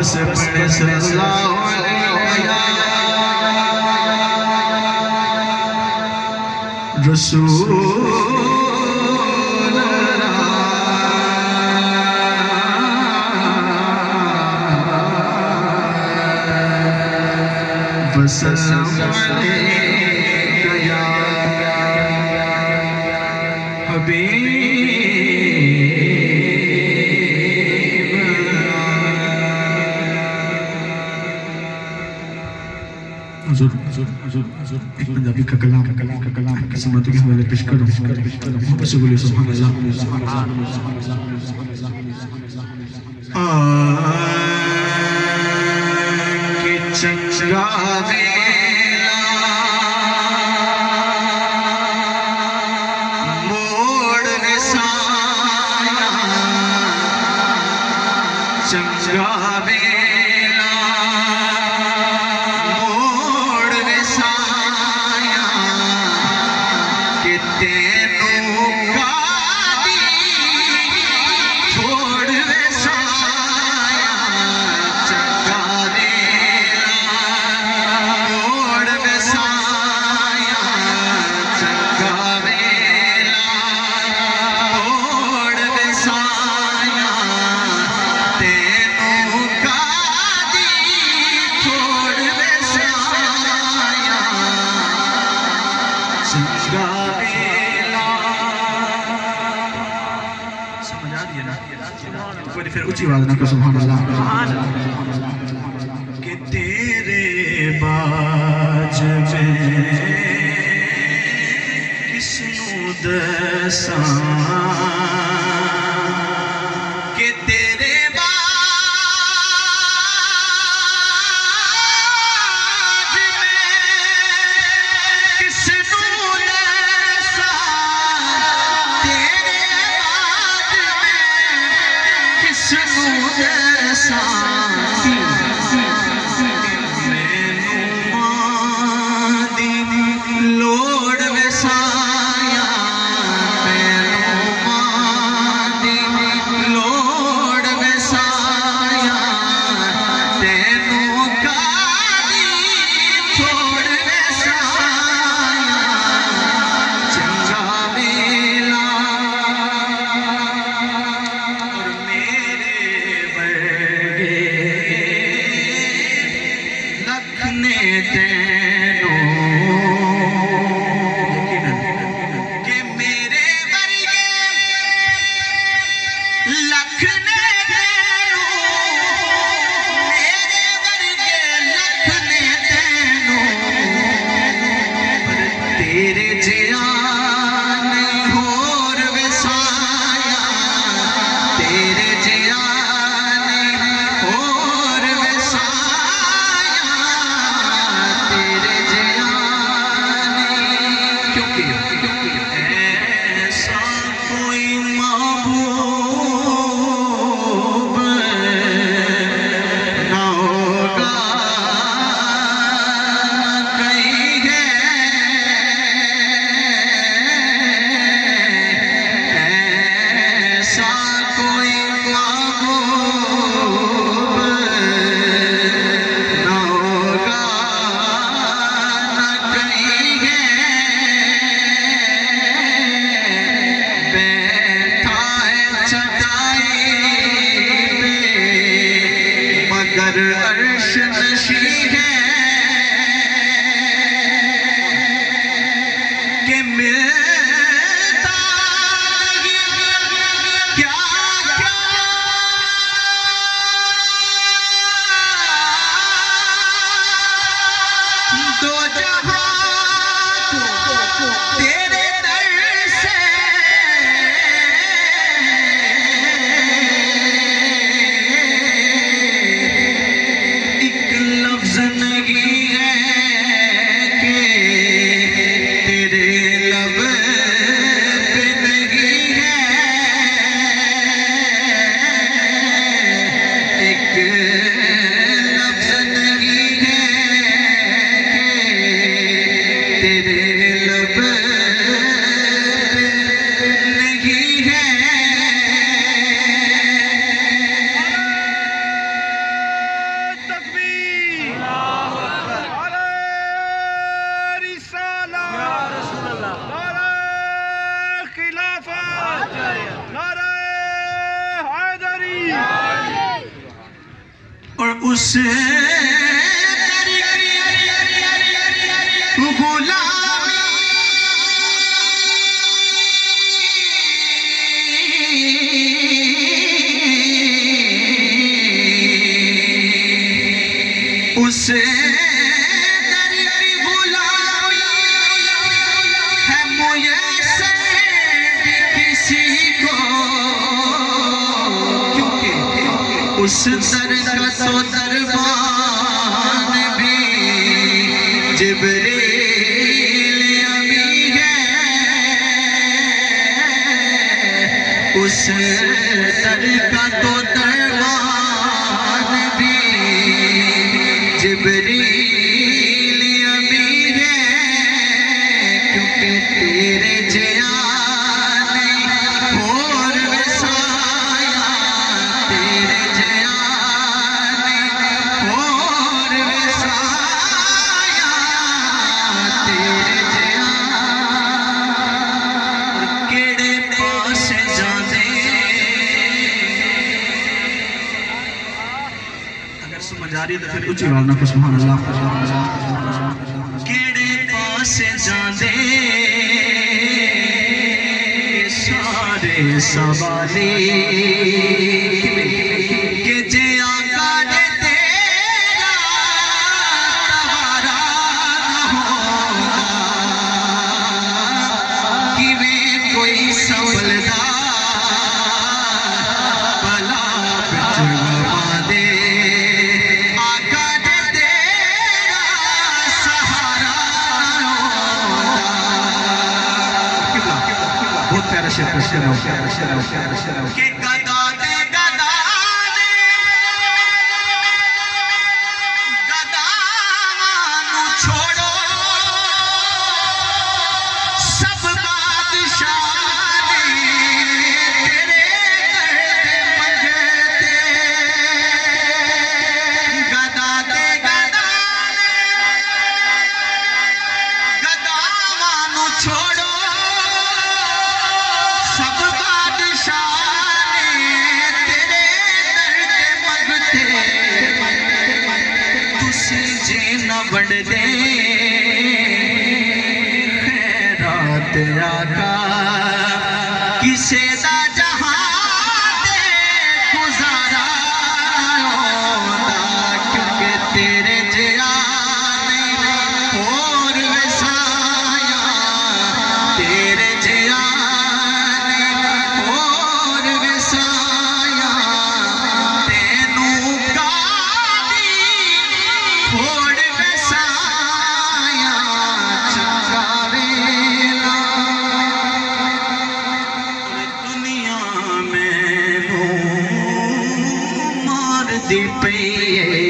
बस पढ़े सल्लल्लाहु अलैहि रसूल वसल्लम अलैका या हबीब एक पंजाबी का कलाम किस्मत के हवाले पेश करो। बस बोलिए सुभान अल्लाह। कि चंगा वेला मोड़ वसाया, चंगा वेला फिर ऊंची आवाज ना को सुभान अल्लाह। कि तेरे बाज में किसनु दसां, कि तेरे बाज में किसनु दसां, तेरे बाज में किसनु दसां, मैनू मां दी लोड़ वसाया, मैनू मां दी लोड़ वसाया, तेनू कादी छोड़ वसाया, चंगा वेला और मेरे वर्गे लख ने तेनू, कि मेरे वर्गे लख ने तेनू, मेरे वर्गे लख ने तेनू, पर तेरे जिया नहीं होर वसाया, तेरे जिया नहीं होर वसाया, तेरे जिया नहीं, क्योंकि ऐसा कोई महबूब ना होगा कहीं है, ऐसा कोई महबूब ना होगा ना कहीं है, बैठा है चटाई पे मगर अर्श नशी है, कि मिलता क्या क्या दो जहां तेरे दर से, एक लफ्ज नहीं है कि तेरे लब पे नहीं है, एक लफ्ज नहीं है कि तेरे लब पे नहीं है, उस गुलामी उस उस दर का तो दरबान भी जिब्रील अमी है, उस दर का तो दरबान भी जिब्रील अमी है, क्योंकि तेरे जिया जारी तो फिर उच्च आवाज़ में सुभान अल्लाह। केड़े पास जांदे सारे सवाले के जे आका दे तेरा तवारा होगा, किवें कोई संभलदा भला बिचवा दे, के गदा दे गदा ने गदावानू छोड़ो, सब बादशाह ने तेरे दर्द मंगते, गदा दे गदा ने गदावानू छोड़ो, सब बादशाह ने तेरे दर्द मंगते, तुसी जे न बड़ दे खैरात आका, किसे दा जहां दे गुजारा होंदा, क्योंकि तेरे जिया और वसाया, तेरे जिया दी पई